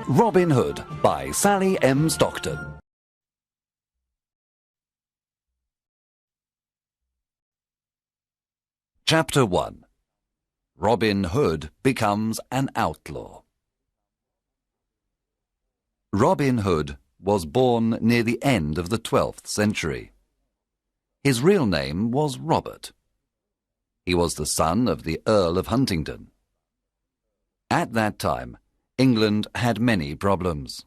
Robin Hood by Sally M. Stockton. Chapter 1. Robin Hood becomes an outlaw. Robin Hood was born near the end of the 12th century. His real name was Robert. He was the son of the Earl of Huntingdon. At that time, England had many problems.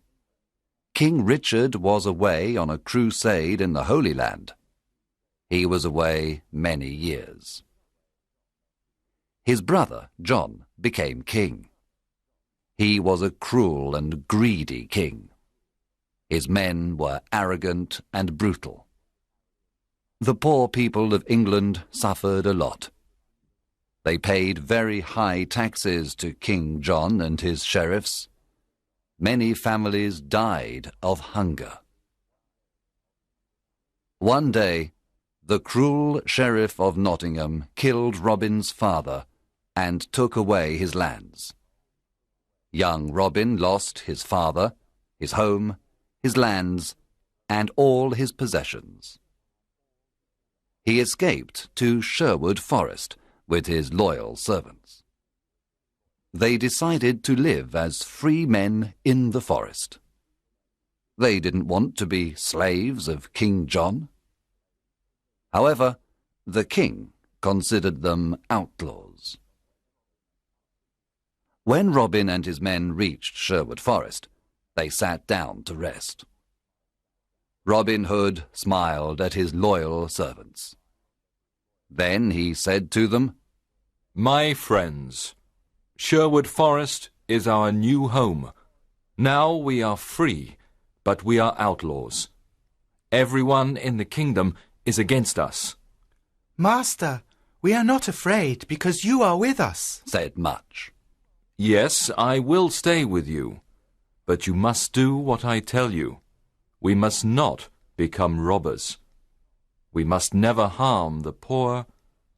King Richard was away on a crusade in the Holy Land. He was away many years. His brother, John, became king. He was a cruel and greedy king. His men were arrogant and brutal. The poor people of England suffered a lot. They paid very high taxes to King John and his sheriffs. Many families died of hunger. One day, the cruel sheriff of Nottingham killed Robin's father and took away his lands. Young Robin lost his father, his home, his lands, and all his possessions. He escaped to Sherwood Forest with his loyal servants. They decided to live as free men in the forest. They didn't want to be slaves of King John. However, the king considered them outlaws. When Robin and his men reached Sherwood Forest, they sat down to rest. Robin Hood smiled at his loyal servants. Then he said to them, "My friends, Sherwood Forest is our new home. Now we are free, but we are outlaws. Everyone in the kingdom is against us." "Master, we are not afraid because you are with us," said Much. "Yes, I will stay with you, but you must do what I tell you. We must not become robbers. We must never harm the poor,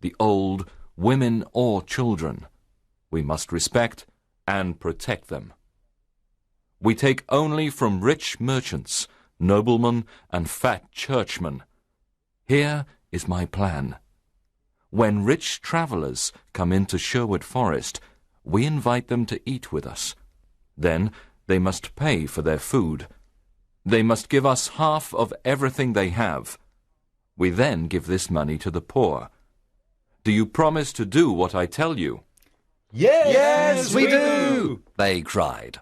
the old, women or children. We must respect and protect them. We take only from rich merchants, noblemen, and fat churchmen. Here is my plan. When rich travellers come into Sherwood Forest, we invite them to eat with us. Then they must pay for their food. They must give us half of everything they have. We then give this money to the poor. Do you promise to do what I tell you?" Yes, we do, they cried.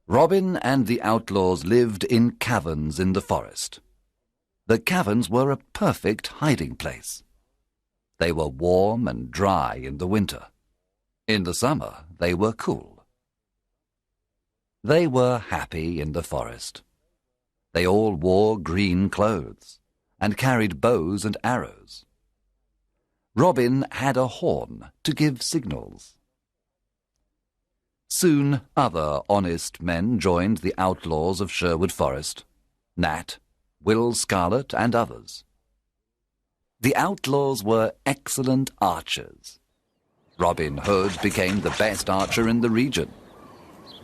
Robin and the outlaws lived in caverns in the forest. The caverns were a perfect hiding place. They were warm and dry in the winter. In the summer, they were cool. They were happy in the forest. They all wore green clothes and carried bows and arrows. Robin had a horn to give signals. Soon other honest men joined the outlaws of Sherwood Forest, Nat, Will Scarlet, and others. The outlaws were excellent archers. Robin Hood became the best archer in the region.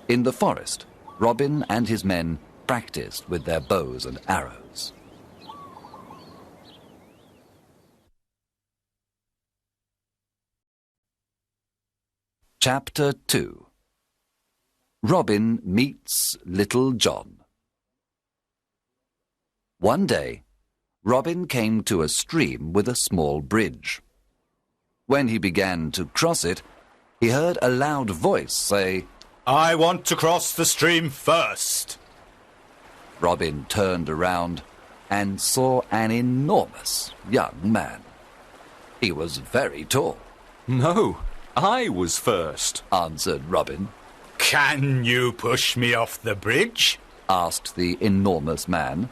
In the forest, Robin and his men practiced with their bows and arrows. Chapter 2. Robin meets Little John. One day, Robin came to a stream with a small bridge. When he began to cross it, he heard a loud voice say, "I want to cross the stream first." Robin turned around and saw an enormous young man. He was very tall. "No, I was first," answered Robin. "Can you push me off the bridge?" asked the enormous man.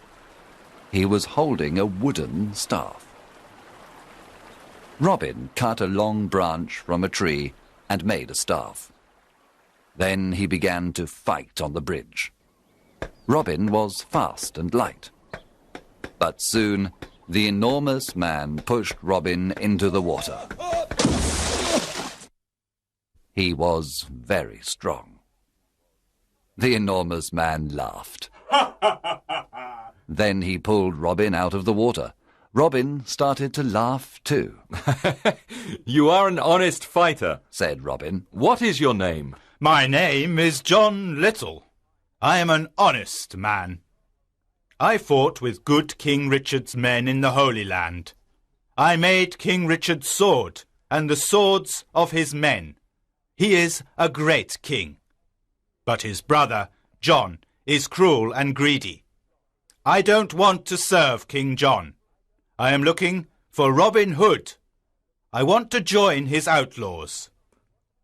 He was holding a wooden staff. Robin cut a long branch from a tree and made a staff. Then he began to fight on the bridge. Robin was fast and light. But soon the enormous man pushed Robin into the water. He was very strong. The enormous man laughed. Then he pulled Robin out of the water. Robin started to laugh too. You are an honest fighter, said Robin. What is your name? My name is John Little. I am an honest man. I fought with good King Richard's men in the Holy Land. I made King Richard's sword and the swords of his men. He is a great king. But his brother, John, is cruel and greedy. I don't want to serve King John. I am looking for Robin Hood. I want to join his outlaws.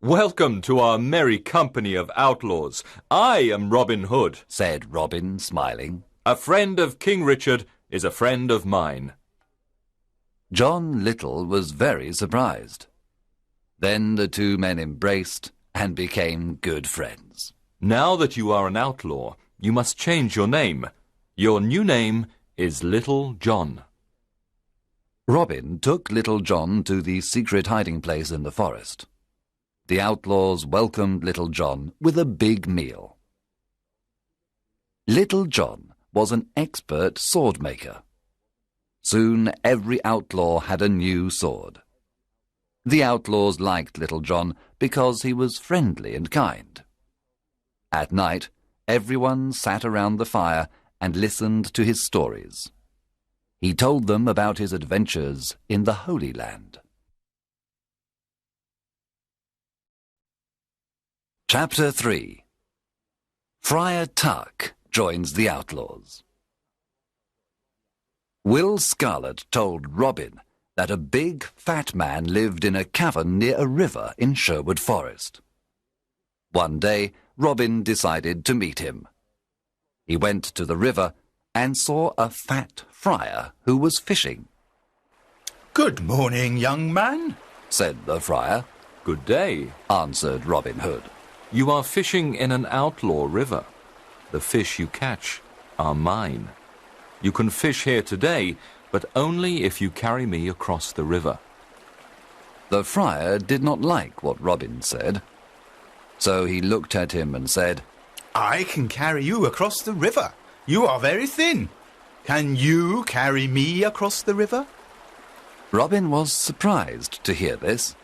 Welcome to our merry company of outlaws. I am Robin Hood, said Robin, smiling. A friend of King Richard is a friend of mine. John Little was very surprised. Then the two men embraced and became good friends. Now that you are an outlaw, you must change your name. Your new name is Little John. Robin took Little John to the secret hiding place in the forest. The outlaws welcomed Little John with a big meal. Little John was an expert sword maker. Soon every outlaw had a new sword. The outlaws liked Little John because he was friendly and kind. At night, everyone sat around the fire and listened to his stories. He told them about his adventures in the Holy Land. Chapter 3. Friar Tuck joins the outlaws. Will Scarlet told Robin that a big, fat man lived in a cavern near a river in Sherwood Forest. One day, Robin decided to meet him. He went to the river and saw a fat friar who was fishing. Good morning, young man, said the friar. Good day, answered Robin Hood. You are fishing in an outlaw river. The fish you catch are mine. You can fish here today, but only if you carry me across the river. The friar did not like what Robin said, so he looked at him and said, I can carry you across the river. You are very thin. Can you carry me across the river? Robin was surprised to hear this.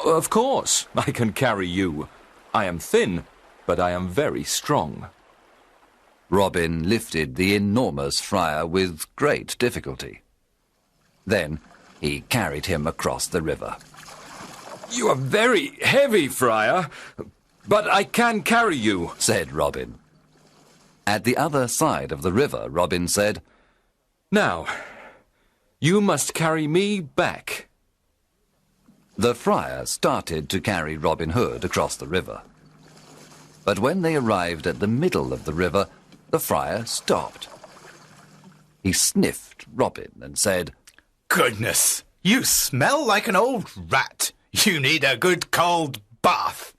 Of course, I can carry you. I am thin, but I am very strong. Robin lifted the enormous friar with great difficulty. Then he carried him across the river. You are very heavy, friar, but I can carry you, said Robin. At the other side of the river, Robin said, Now, you must carry me back. The friar started to carry Robin Hood across the river. But when they arrived at the middle of the river, the friar stopped. He sniffed Robin and said, Goodness, you smell like an old rat. You need a good cold bath.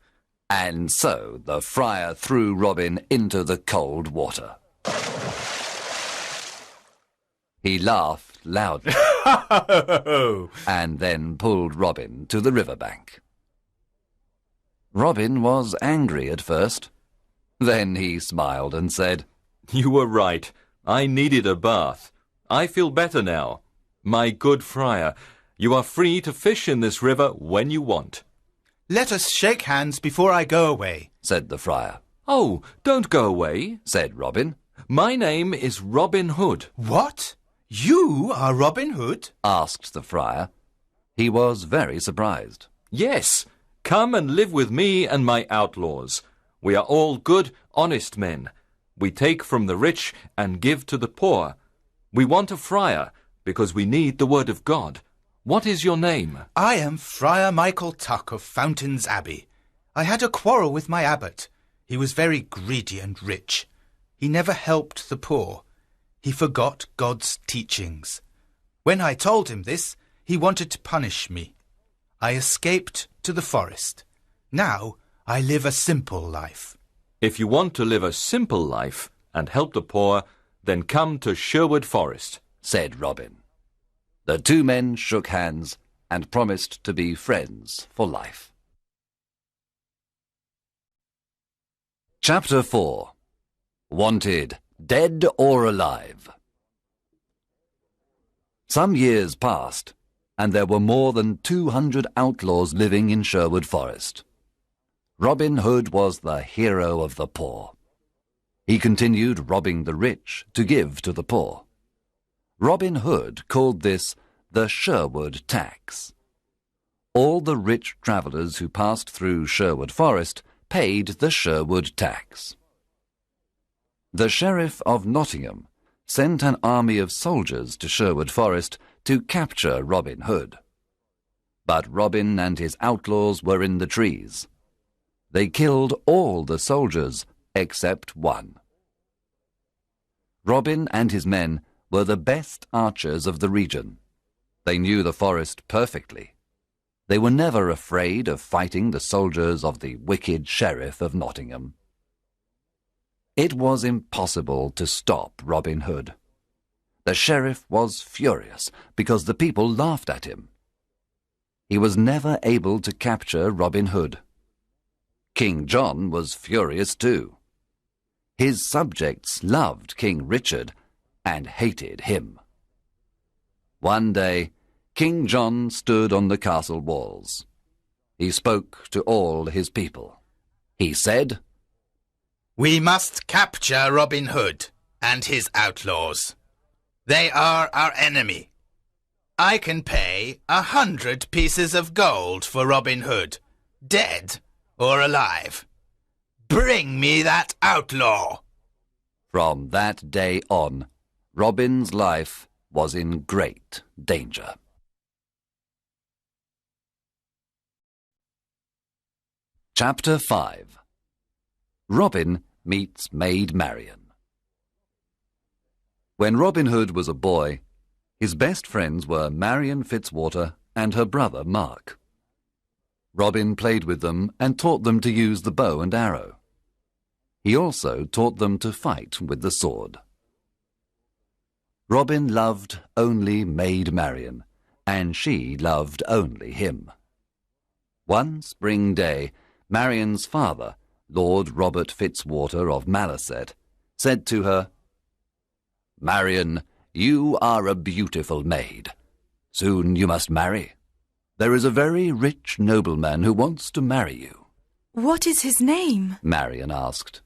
And so the friar threw Robin into the cold water. He laughed loudly and then pulled Robin to the riverbank. Robin was angry at first. Then he smiled and said, You were right. I needed a bath. I feel better now. My good friar, you are free to fish in this river when you want. Let us shake hands before I go away, said the friar. Oh, don't go away, said Robin. My name is Robin Hood. What? You are Robin Hood? asked the friar. He was very surprised. Yes, come and live with me and my outlaws. We are all good, honest men. We take from the rich and give to the poor. We want a friar because we need the word of God. What is your name? I am Friar Michael Tuck of Fountains Abbey. I had a quarrel with my abbot. He was very greedy and rich. He never helped the poor. He forgot God's teachings. When I told him this, he wanted to punish me. I escaped to the forest. Now I live a simple life. If you want to live a simple life and help the poor, then come to Sherwood Forest, said Robin. The two men shook hands and promised to be friends for life. Chapter 4. Wanted, Dead or Alive. Some years passed, and there were more than 200 outlaws living in Sherwood Forest. Robin Hood was the hero of the poor. He continued robbing the rich to give to the poor. Robin Hood called this the Sherwood tax. All the rich travellers who passed through Sherwood Forest paid the Sherwood tax. The Sheriff of Nottingham sent an army of soldiers to Sherwood Forest to capture Robin Hood. But Robin and his outlaws were in the trees. They killed all the soldiers except one. Robin and his men were the best archers of the region. They knew the forest perfectly. They were never afraid of fighting the soldiers of the wicked Sheriff of Nottingham. It was impossible to stop Robin Hood. The sheriff was furious because the people laughed at him. He was never able to capture Robin Hood. King John was furious too. His subjects loved King Richard and hated him. One day, King John stood on the castle walls. He spoke to all his people. He said, "We must capture Robin Hood and his outlaws. They are our enemy. I can pay 100 pieces of gold for Robin Hood, dead or alive. Bring me that outlaw." From that day on, Robin's life was in great danger. Chapter 5. Robin meets Maid Marian. When Robin Hood was a boy, his best friends were Marian Fitzwater and her brother Mark. Robin played with them and taught them to use the bow and arrow. He also taught them to fight with the sword. Robin loved only Maid Marian, and she loved only him. One spring day, Marian's father, Lord Robert Fitzwater of Malaset, said to her, "Marian, you are a beautiful maid. Soon you must marry. There is a very rich nobleman who wants to marry you." "What is his name?" Marian asked.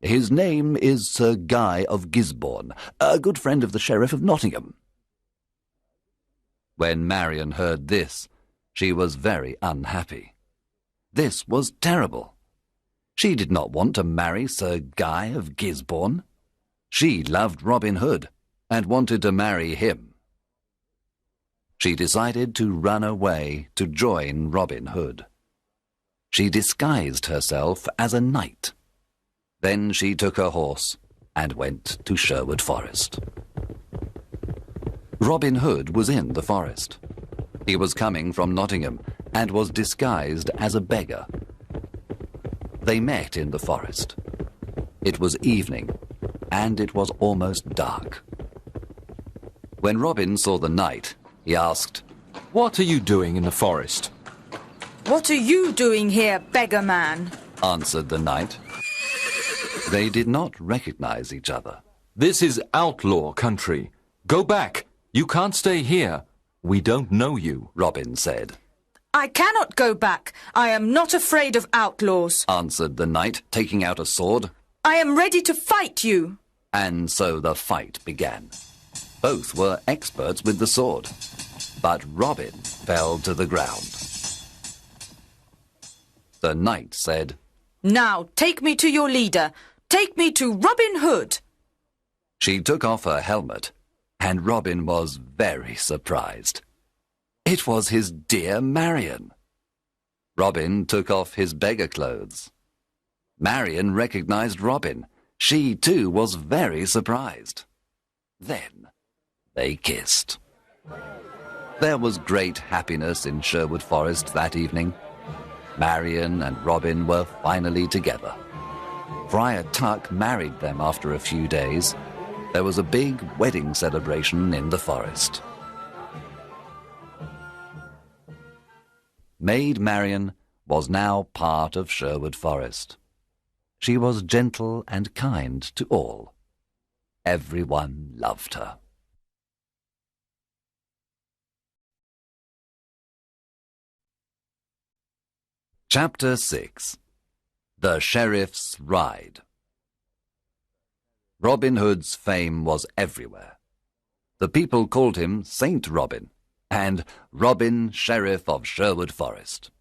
"His name is Sir Guy of Gisborne, a good friend of the Sheriff of Nottingham." When Marian heard this, she was very unhappy. This was terrible. She did not want to marry Sir Guy of Gisborne. She loved Robin Hood and wanted to marry him. She decided to run away to join Robin Hood. She disguised herself as a knight. Then she took her horse and went to Sherwood Forest. Robin Hood was in the forest. He was coming from Nottingham and was disguised as a beggar. They met in the forest. It was evening, and it was almost dark. When Robin saw the knight, he asked, "What are you doing in the forest?" "What are you doing here, beggar man?" answered the knight. They did not recognize each other. "This is outlaw country. Go back. You can't stay here. We don't know you," Robin said. "I cannot go back. I am not afraid of outlaws," answered the knight, taking out a sword. "I am ready to fight you." And so the fight began. Both were experts with the sword, but Robin fell to the ground. The knight said, "Now take me to your leader. Take me to Robin Hood." She took off her helmet, and Robin was very surprised. It was his dear Marian. Robin took off his beggar clothes. Marian recognized Robin. She, too, was very surprised. Then they kissed. There was great happiness in Sherwood Forest that evening. Marian and Robin were finally together. Friar Tuck married them after a few days. There was a big wedding celebration in the forest. Maid Marian was now part of Sherwood Forest. She was gentle and kind to all. Everyone loved her. Chapter 6. The Sheriff's Ride. Robin Hood's fame was everywhere. The people called him Saint Robin and Robin, Sheriff of Sherwood Forest.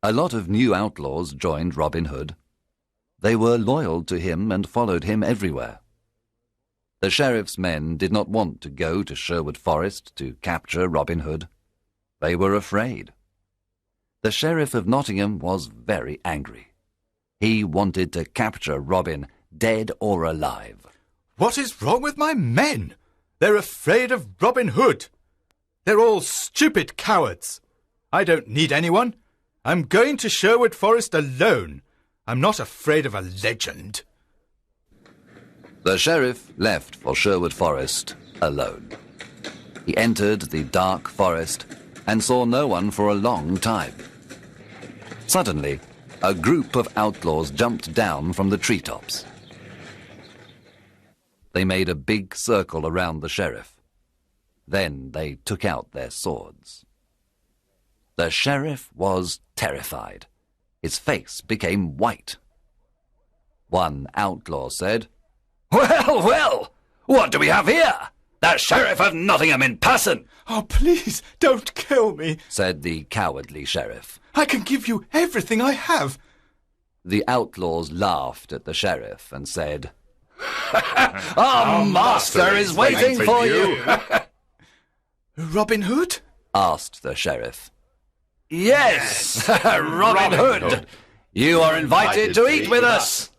A lot of new outlaws joined Robin Hood. They were loyal to him and followed him everywhere. The sheriff's men did not want to go to Sherwood Forest to capture Robin Hood. They were afraid. The Sheriff of Nottingham was very angry. He wanted to capture Robin, dead or alive. What is wrong with my men? They're afraid of Robin Hood. They're all stupid cowards. I don't need anyone. I'm going to Sherwood Forest alone. I'm not afraid of a legend. The sheriff left for Sherwood Forest alone. He entered the dark forest and saw no one for a long time. Suddenly, a group of outlaws jumped down from the treetops. They made a big circle around the sheriff. Then they took out their swords. The sheriff was terrified. His face became white. One outlaw said, "Well, well, what do we have here? The Sheriff of Nottingham in person!" Oh, please, don't kill me, said the cowardly sheriff. I can give you everything I have. The outlaws laughed at the sheriff and said, "Our master is waiting for you." Robin Hood? asked the sheriff. Yes, Robin Hood. You are invited to eat with us.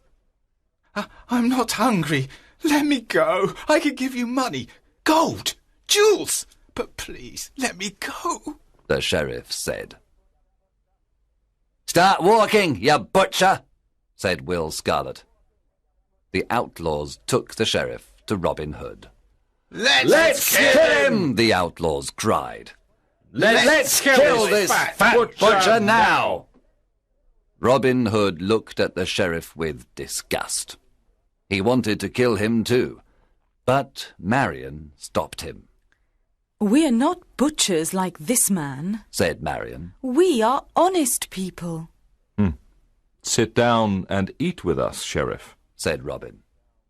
I'm not hungry. Let me go. I can give you money, gold, jewels. But please, let me go, the sheriff said. "Start walking, you butcher," said Will Scarlet. The outlaws took the sheriff to Robin Hood. Let's kill him, the outlaws cried. Let's kill this fat butcher now. Robin Hood looked at the sheriff with disgust. He wanted to kill him too, but Marion stopped him. We are not butchers like this man, said Marion. We are honest people. Sit down and eat with us, Sheriff, said Robin.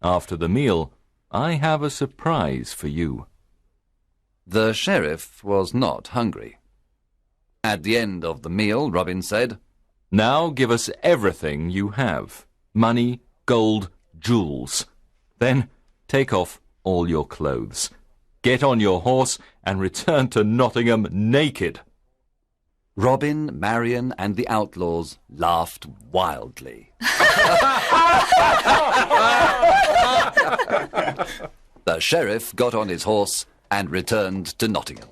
After the meal, I have a surprise for you. The sheriff was not hungry. At the end of the meal, Robin said, Now give us everything you have. Money, gold, jewels. Then take off all your clothes. Get on your horse and return to Nottingham naked. Robin, Marion, and the outlaws laughed wildly. The sheriff got on his horse and returned to Nottingham.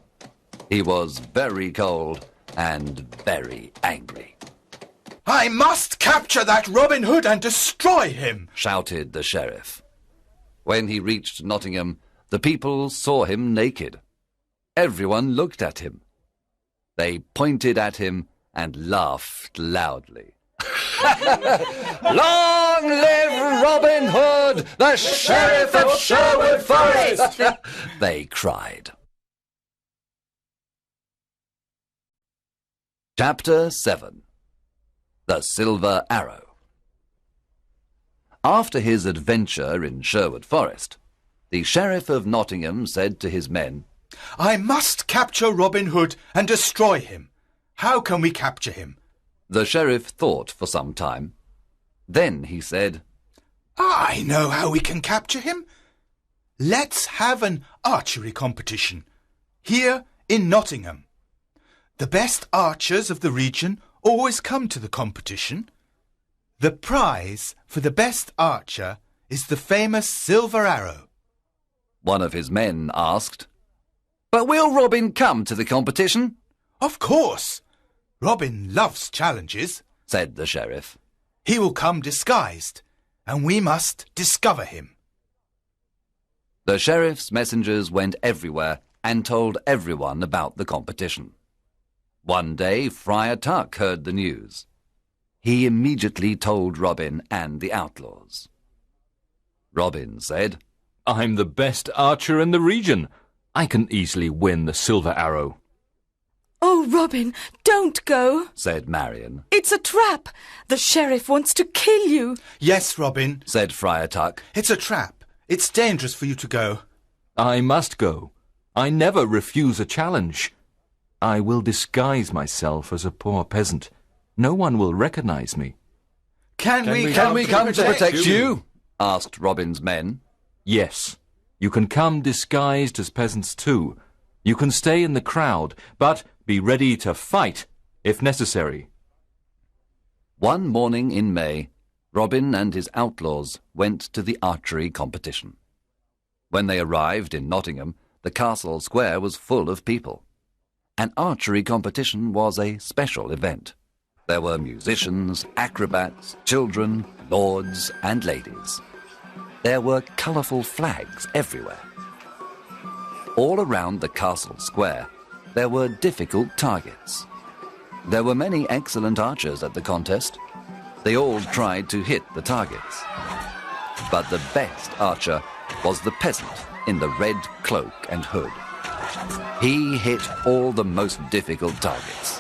He was very cold and very angry. I must capture that Robin Hood and destroy him, shouted the sheriff. When he reached Nottingham, the people saw him naked. Everyone looked at him. They pointed at him and laughed loudly. Long live Robin Hood, the Sheriff of Sherwood Forest! They cried. Chapter 7. The Silver Arrow. After his adventure in Sherwood Forest, the Sheriff of Nottingham said to his men, I must capture Robin Hood and destroy him. How can we capture him? The sheriff thought for some time. Then he said, I know how we can capture him. Let's have an archery competition here in Nottingham. The best archers of the region always come to the competition. The prize for the best archer is the famous silver arrow. One of his men asked, But will Robin come to the competition? Of course. Robin loves challenges, said the sheriff. He will come disguised, and we must discover him. The sheriff's messengers went everywhere and told everyone about the competition. One day, Friar Tuck heard the news. he immediately told Robin and the outlaws. Robin said, I'm the best archer in the region. I can easily win the silver arrow. Oh, Robin, don't go, said Marion. It's a trap. The sheriff wants to kill you. Yes, Robin, Said Friar Tuck. it's a trap. It's dangerous for you to go. I must go. I never refuse a challenge. I will disguise myself as a poor peasant. No one will recognize me. Can we come to protect you? Asked Robin's men. Yes, you can come disguised as peasants too. You can stay in the crowd, but be ready to fight if necessary. One morning in May, Robin and his outlaws went to the archery competition. When they arrived in Nottingham, the castle square was full of people. An archery competition was a special event. There were musicians, acrobats, children, lords and ladies. There were colourful flags everywhere. All around the castle square, there were difficult targets. There were many excellent archers at the contest. They all tried to hit the targets. But the best archer was the peasant in the red cloak and hood. He hit all the most difficult targets.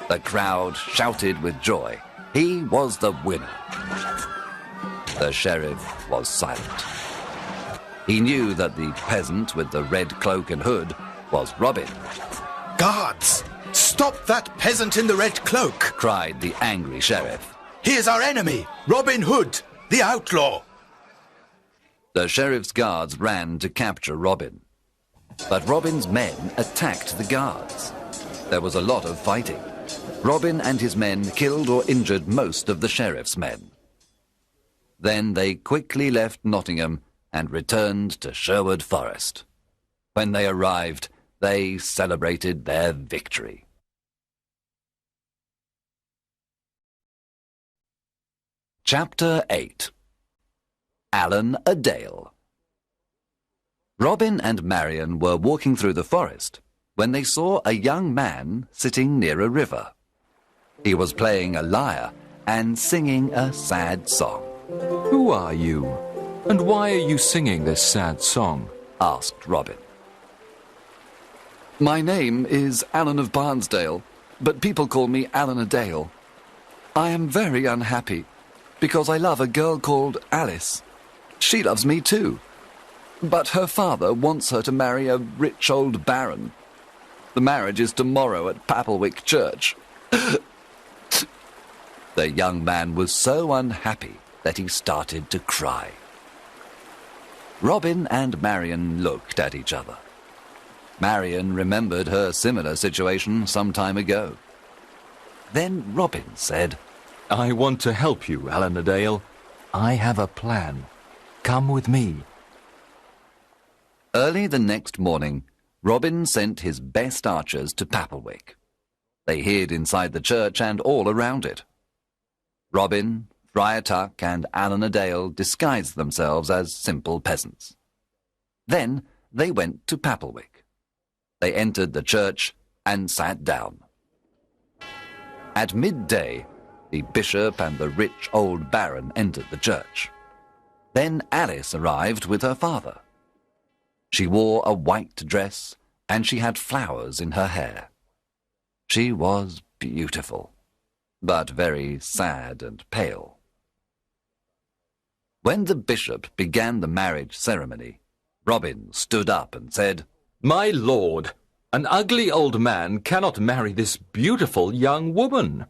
The crowd shouted with joy. He was the winner. The sheriff was silent. He knew that the peasant with the red cloak and hood was Robin. Guards, stop that peasant in the red cloak. Cried the angry sheriff. He is our enemy, Robin Hood, the outlaw. The sheriff's guards ran to capture Robin. But Robin's men attacked the guards. There was a lot of fighting. Robin and his men killed or injured most of the sheriff's men. Then they quickly left Nottingham and returned to Sherwood Forest. When they arrived, they celebrated their victory. Chapter 8. Alan a Dale. Robin and Marion were walking through the forest when they saw a young man sitting near a river. He was playing a lyre and singing a sad song. Who are you? And why are you singing this sad song? Asked Robin. My name is Alan of Barnesdale, but people call me Alan a Dale. I am very unhappy because I love a girl called Alice. She loves me too. But her father wants her to marry a rich old baron. The marriage is tomorrow at Papelwick Church. The young man was so unhappy that he started to cry. Robin and Marion looked at each other. Marion remembered her similar situation some time ago. Then Robin said, I want to help you, Alan a Dale. I have a plan. Come with me. Early the next morning, Robin sent his best archers to Papelwick. They hid inside the church and all around it. Robin, Friar Tuck, and Alan a Dale disguised themselves as simple peasants. Then they went to Papelwick. They entered the church and sat down. At midday, the bishop and the rich old baron entered the church. Then Alice arrived with her father. She wore a white dress and she had flowers in her hair. She was beautiful, but very sad and pale. When the bishop began the marriage ceremony, Robin stood up and said, My lord, an ugly old man cannot marry this beautiful young woman.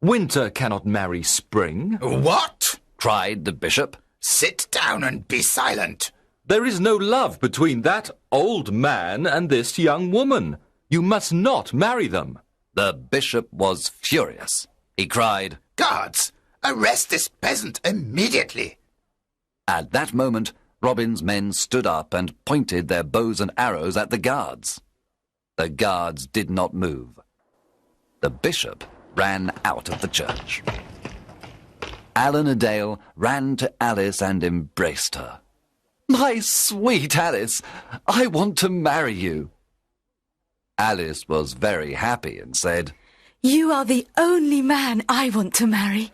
Winter cannot marry spring. What? cried the bishop. Sit down and be silent. There is no love between that old man and this young woman. You must not marry them. The bishop was furious. He cried, Guards, arrest this peasant immediately. At that moment, Robin's men stood up and pointed their bows and arrows at the guards. The guards did not move. The bishop ran out of the church. Alan a Dale ran to Alice and embraced her. My sweet Alice, I want to marry you. Alice was very happy and said, You are the only man I want to marry.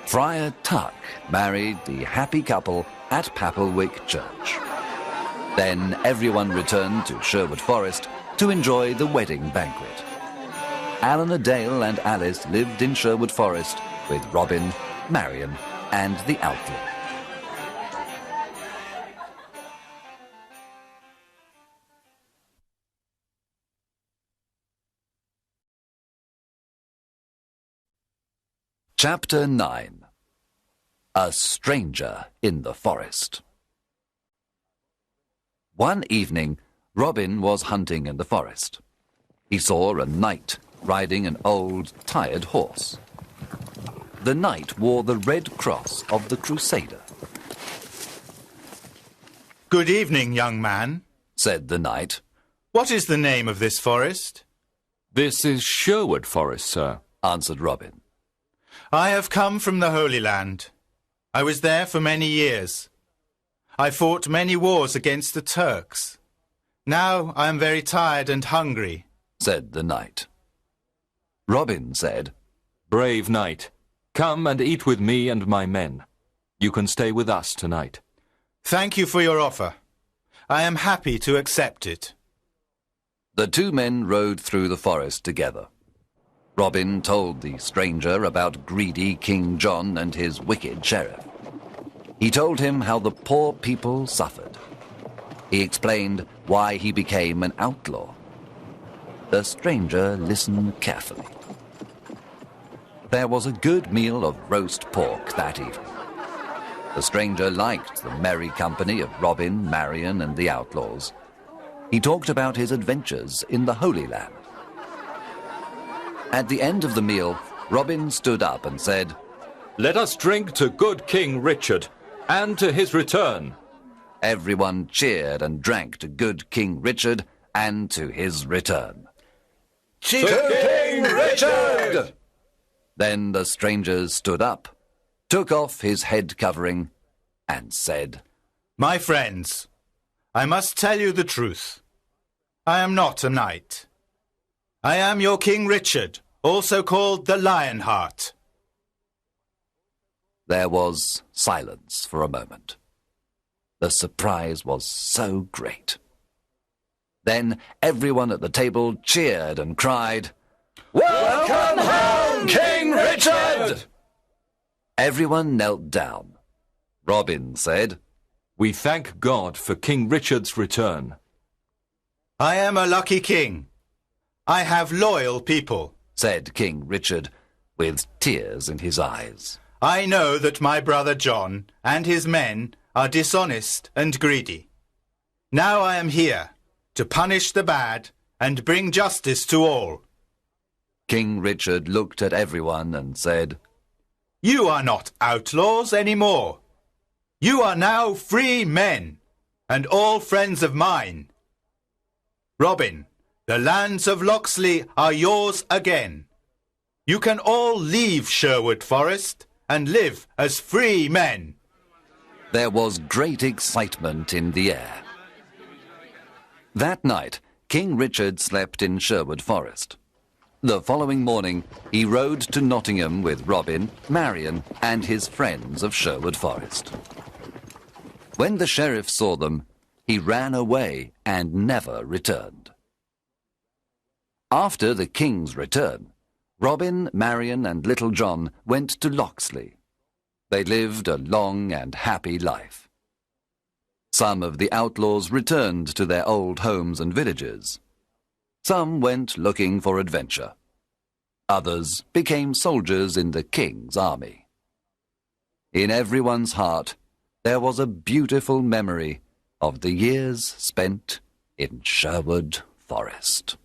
Friar Tuck married the happy couple at Papelwick Church. Then everyone returned to Sherwood Forest to enjoy the wedding banquet. Eleanor Dale and Alice lived in Sherwood Forest with Robin, Marion, and the outlaw. Chapter 9. A Stranger in the Forest. One evening, Robin was hunting in the forest. He saw a knight riding an old, tired horse. The knight wore the red cross of the Crusader. Good evening, young man, said the knight. What is the name of this forest? This is Sherwood Forest, sir, answered Robin. I have come from the Holy Land. I was there for many years. I fought many wars against the Turks. Now I am very tired and hungry, said the knight. Robin said, Brave knight, come and eat with me and my men. You can stay with us tonight. Thank you for your offer. I am happy to accept it. The two men rode through the forest together. Robin told the stranger about greedy King John and his wicked sheriff. He told him how the poor people suffered. He explained why he became an outlaw. The stranger listened carefully. There was a good meal of roast pork that evening. The stranger liked the merry company of Robin, Marion, and the outlaws. He talked about his adventures in the Holy Land. At the end of the meal, Robin stood up and said, Let us drink to good King Richard and to his return. Everyone cheered and drank to good King Richard and to his return. To King Richard! Then the stranger stood up, took off his head covering, and said, My friends, I must tell you the truth. I am not a knight. I am your King Richard, also called the Lionheart. There was silence for a moment. The surprise was so great. Then everyone at the table cheered and cried, Welcome home, King Richard! Everyone knelt down. Robin said, We thank God for King Richard's return. I am a lucky king. I have loyal people, said King Richard, with tears in his eyes. I know that my brother John and his men are dishonest and greedy. Now I am here to punish the bad and bring justice to all. King Richard looked at everyone and said, You are not outlaws anymore. You are now free men, and all friends of mine. Robin, the lands of Locksley are yours again. You can all leave Sherwood Forest and live as free men. There was great excitement in the air. That night, King Richard slept in Sherwood Forest. The following morning, he rode to Nottingham with Robin, Marion, and his friends of Sherwood Forest. When the sheriff saw them, he ran away and never returned. After the king's return, Robin, Marion, and Little John went to Locksley. They lived a long and happy life. Some of the outlaws returned to their old homes and villages. Some went looking for adventure. Others became soldiers in the king's army. In everyone's heart, there was a beautiful memory of the years spent in Sherwood Forest.